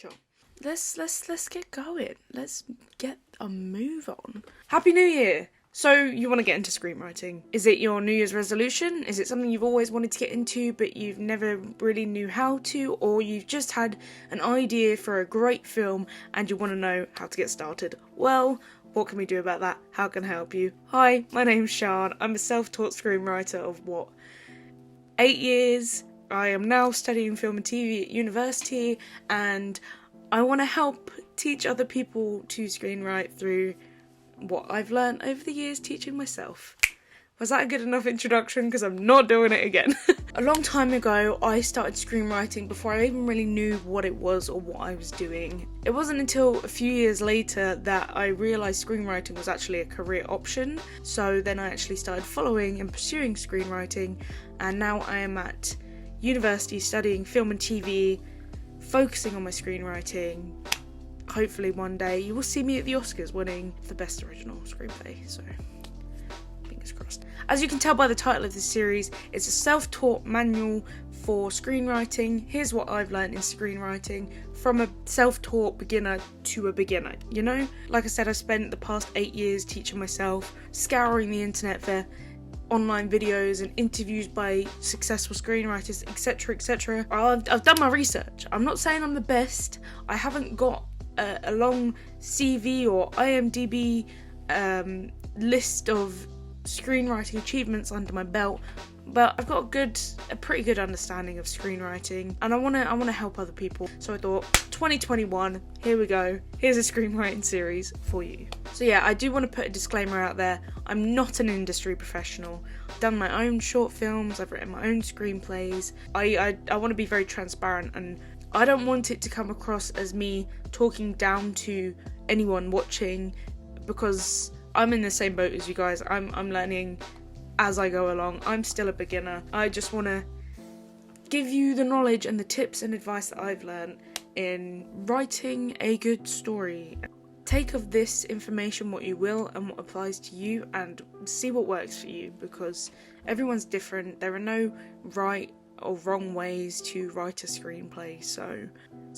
Sure. Let's get going. Let's get a move on. Happy New Year! So, you want to get into screenwriting. Is it your New Year's resolution? Is it something you've always wanted to get into but you've never really knew how to? Or you've just had an idea for a great film and you want to know how to get started? Well, what can we do about that? How can I help you? Hi, my name's Sian. I'm a self-taught screenwriter of 8 years. I am now studying film and TV at university and I want to help teach other people to screenwrite through what I've learned over the years teaching myself. Was that a good enough introduction? Because I'm not doing it again. A long time ago, I started screenwriting before I even really knew what it was or what I was doing. It wasn't until a few years later that I realised screenwriting was actually a career option. So then I actually started following and pursuing screenwriting, and now I am at university studying film and TV, focusing on my screenwriting. Hopefully one day you will see me at the Oscars winning the best original screenplay, so fingers crossed. As you can tell by the title of this series, it's a self-taught manual for screenwriting. Here's what I've learned in screenwriting from a self-taught beginner to a beginner, you know? Like I said, I've spent the past 8 years teaching myself, scouring the internet for online videos and interviews by successful screenwriters, etc, etc. I've done my research. I'm not saying I'm the best. I haven't got a long CV or IMDb list of screenwriting achievements under my belt, but I've got a pretty good understanding of screenwriting, and I want to help other people. So I thought, 2021, here we go. Here's a screenwriting series for you. So yeah, I do want to put a disclaimer out there. I'm not an industry professional. I've done my own short films. I've written my own screenplays. I want to be very transparent, and I don't want it to come across as me talking down to anyone watching, because I'm in the same boat as you guys. I'm learning as I go along. I'm still a beginner. I just want to give you the knowledge and the tips and advice that I've learned in writing a good story. Take of this information what you will and what applies to you, and see what works for you, because everyone's different. There are no right or wrong ways to write a screenplay, so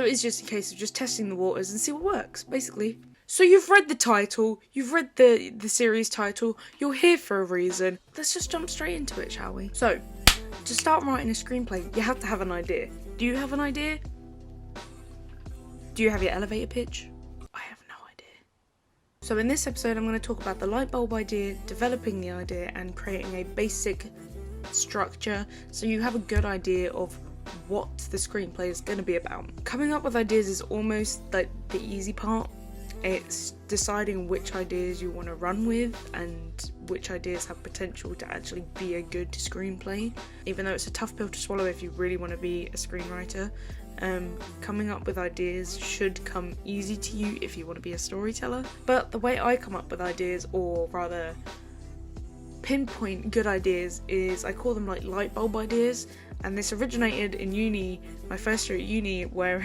it is just a case of just testing the waters and see what works, basically. So you've read the title, you've read the series title, you're here for a reason. Let's just jump straight into it, shall we? So, to start writing a screenplay, you have to have an idea. Do you have an idea? Do you have your elevator pitch? I have no idea. So in this episode, I'm going to talk about the Lightbulb idea, developing the idea, and creating a basic structure so you have a good idea of what the screenplay is going to be about. Coming up with ideas is almost like the easy part. It's deciding which ideas you want to run with and which ideas have potential to actually be a good screenplay, even though it's a tough pill to swallow if you really want to be a screenwriter. Coming up with ideas should come easy to you if you want to be a storyteller, but the way I come up with ideas, or rather pinpoint good ideas, is I call them like light bulb ideas. And this originated in uni, my first year at uni, where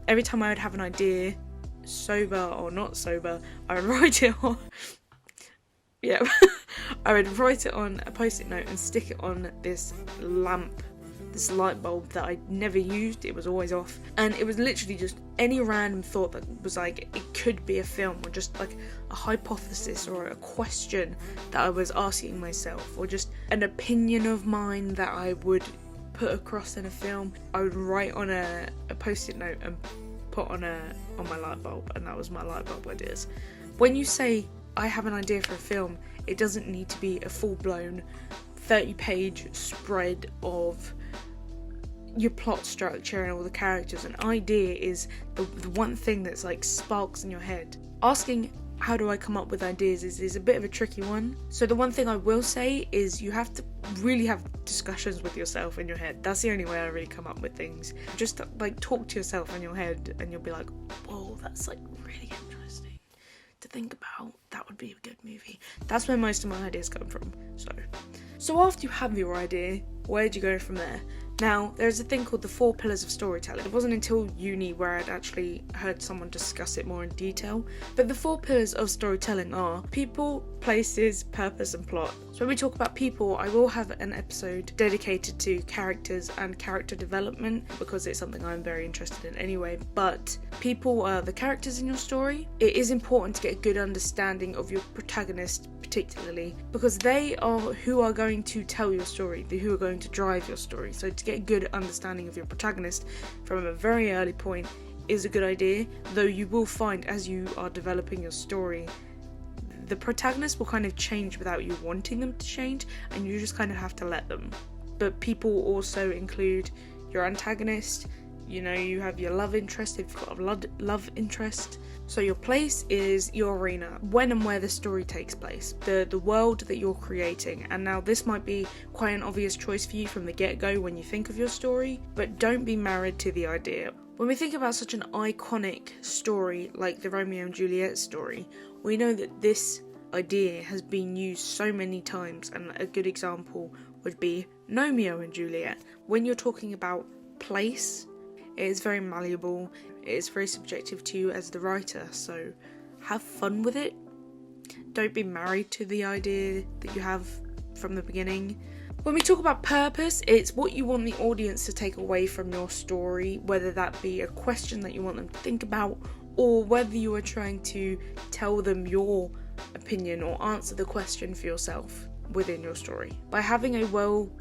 every time I would have an idea, sober or not sober, I would write it on I would write it on a post-it note and stick it on this lamp, this light bulb that I never used. It was always off, and it was literally just any random thought that was like, it could be a film, or just like a hypothesis or a question that I was asking myself, or just an opinion of mine that I would put across in a film. I would write on a post-it note and put on my light bulb, and that was my light bulb ideas. When you say I have an idea for a film, it doesn't need to be a full-blown 30-page spread of your plot structure and all the characters. An idea is the one thing that's like sparks in your head. Asking how do I come up with ideas is a bit of a tricky one. So the one thing I will say is you have to really have discussions with yourself in your head. That's the only way I really come up with things. Just like talk to yourself in your head and you'll be like, whoa, that's like really interesting to think about. That would be a good movie. That's where most of my ideas come from. So after you have your idea, where do you go from there? Now, there's a thing called the 4 pillars of storytelling. It wasn't until uni where I'd actually heard someone discuss it more in detail. But the 4 pillars of storytelling are people, places, purpose, and plot. So when we talk about people, I will have an episode dedicated to characters and character development because it's something I'm very interested in anyway. But people are the characters in your story. It is important to get a good understanding of your protagonist, particularly because they are who are going to tell your story, who are going to drive your story. So to get a good understanding of your protagonist from a very early point is a good idea, though you will find as you are developing your story, the protagonist will kind of change without you wanting them to change, and you just kind of have to let them. But people also include your antagonist, you know, you have your love interest if you've got a love interest. So your place is your arena, when and where the story takes place, the world that you're creating. And now this might be quite an obvious choice for you from the get-go when you think of your story, but don't be married to the idea. When we think about such an iconic story like the Romeo and Juliet story, we know that this idea has been used so many times, and a good example would be Romeo and Juliet. When you're talking about place, it is very malleable, it is very subjective to you as the writer, so have fun with it. Don't be married to the idea that you have from the beginning. When we talk about purpose, it's what you want the audience to take away from your story, whether that be a question that you want them to think about, or whether you are trying to tell them your opinion or answer the question for yourself within your story. By having a well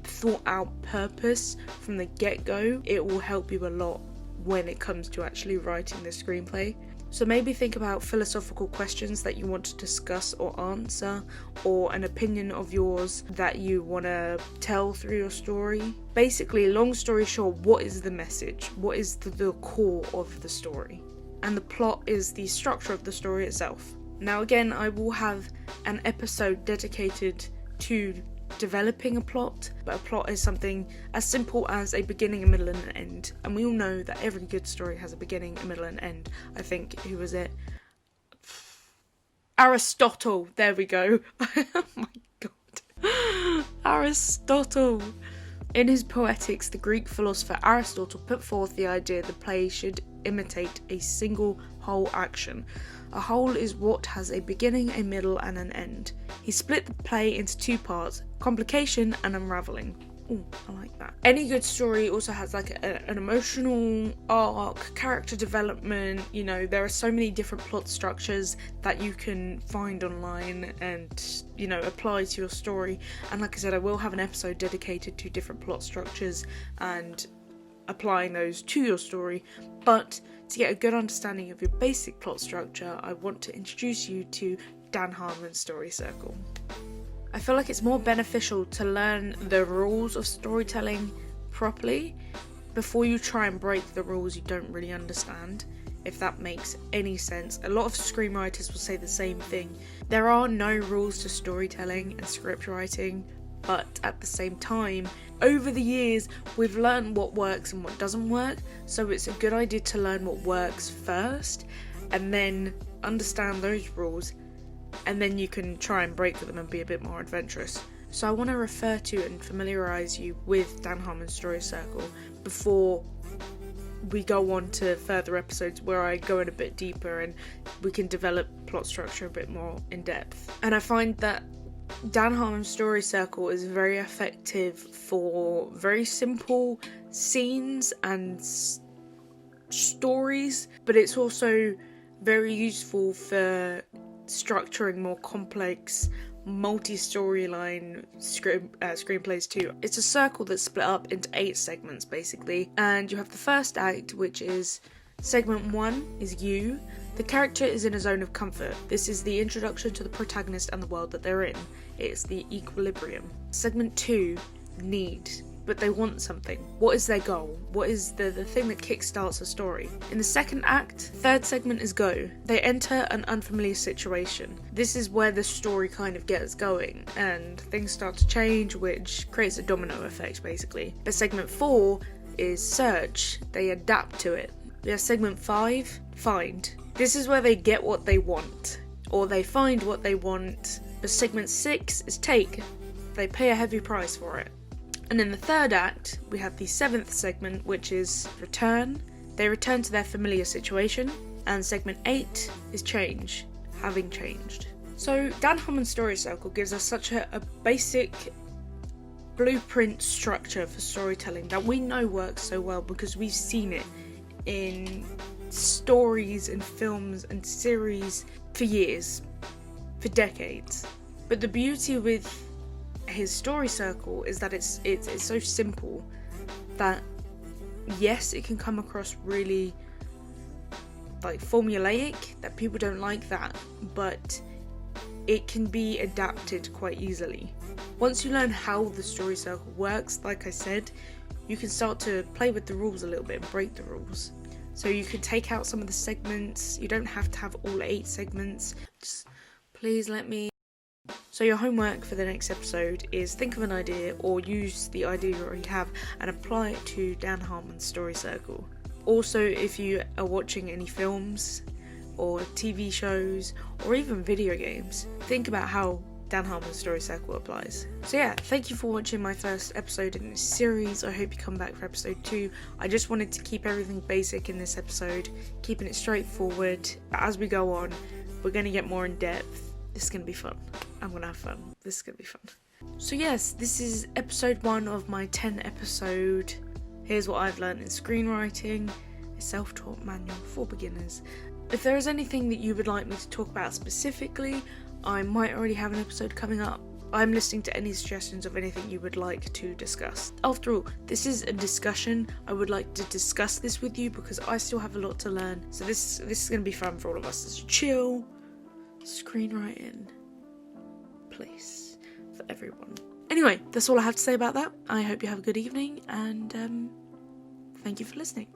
thought out purpose from the get-go, it will help you a lot when it comes to actually writing the screenplay. So maybe think about philosophical questions that you want to discuss or answer, or an opinion of yours that you want to tell through your story. Basically, long story short, what is the message? What is the core of the story? And the plot is the structure of the story itself. Now again, I will have an episode dedicated to developing a plot, but a plot is something as simple as a beginning, a middle, and an end. And we all know that every good story has a beginning, a middle, and an end. I think, who was it? Aristotle. There we go. Oh my god. Aristotle. In his Poetics, the Greek philosopher Aristotle put forth the idea the play should imitate a single whole action. A whole is what has a beginning, a middle, and an end. He split the play into 2 parts, complication and unravelling. Ooh, I like that. Any good story also has like an emotional arc, character development. You know, there are so many different plot structures that you can find online and, you know, apply to your story. And like I said, I will have an episode dedicated to different plot structures and applying those to your story. But to get a good understanding of your basic plot structure, I want to introduce you to Dan Harmon's Story Circle. I feel like it's more beneficial to learn the rules of storytelling properly before you try and break the rules you don't really understand, if that makes any sense. A lot of screenwriters will say the same thing. There are no rules to storytelling and script writing, but at the same time, over the years, we've learned what works and what doesn't work, so it's a good idea to learn what works first, and then understand those rules, and then you can try and break them and be a bit more adventurous. So I want to refer to and familiarise you with Dan Harmon's Story Circle before we go on to further episodes where I go in a bit deeper and we can develop plot structure a bit more in depth. And I find that Dan Harmon's Story Circle is very effective for very simple scenes and stories, but it's also very useful for structuring more complex multi-storyline screenplays too. It's a circle that's split up into 8 segments basically, and you have the first act, which is segment 1 is you. The character is in a zone of comfort. This is the introduction to the protagonist and the world that they're in. It's the equilibrium. Segment 2, need. But they want something. What is their goal? What is the thing that kickstarts a story? In the second act, third segment is go. They enter an unfamiliar situation. This is where the story kind of gets going and things start to change, which creates a domino effect basically. But segment 4 is search. They adapt to it. We have segment 5, find. This is where they get what they want, or they find what they want. But segment 6 is take. They pay a heavy price for it. And in the third act, we have the 7th segment, which is return. They return to their familiar situation. And segment 8 is change, having changed. So Dan Harmon's story circle gives us such a basic blueprint structure for storytelling that we know works so well because we've seen it in stories and films and series for years, for decades. But the beauty with his story circle is that it's so simple that yes, it can come across really like formulaic, that people don't like that, but it can be adapted quite easily. Once you learn how the story circle works, like I said, you can start to play with the rules a little bit and break the rules. So you can take out some of the segments. You don't have to have all 8 segments. Just please let me. So your homework for the next episode is think of an idea or use the idea you already have and apply it to Dan Harmon's story circle. Also, if you are watching any films or TV shows or even video games, think about how Dan Harmon's story circle applies. So yeah, thank you for watching my first episode in this series. I hope you come back for episode 2. I just wanted to keep everything basic in this episode, keeping it straightforward. As we go on, we're going to get more in depth. This is going to be fun. I'm going to have fun. This is going to be fun. So yes, this is episode 1 of my 10 episode Here's What I've Learned in Screenwriting, a self-taught manual for beginners. If there is anything that you would like me to talk about specifically, I might already have an episode coming up. I'm listening to any suggestions of anything you would like to discuss. After all, this is a discussion. I would like to discuss this with you because I still have a lot to learn. So this is going to be fun for all of us. It's a chill screenwriting place for everyone. Anyway, that's all I have to say about that. I hope you have a good evening and thank you for listening.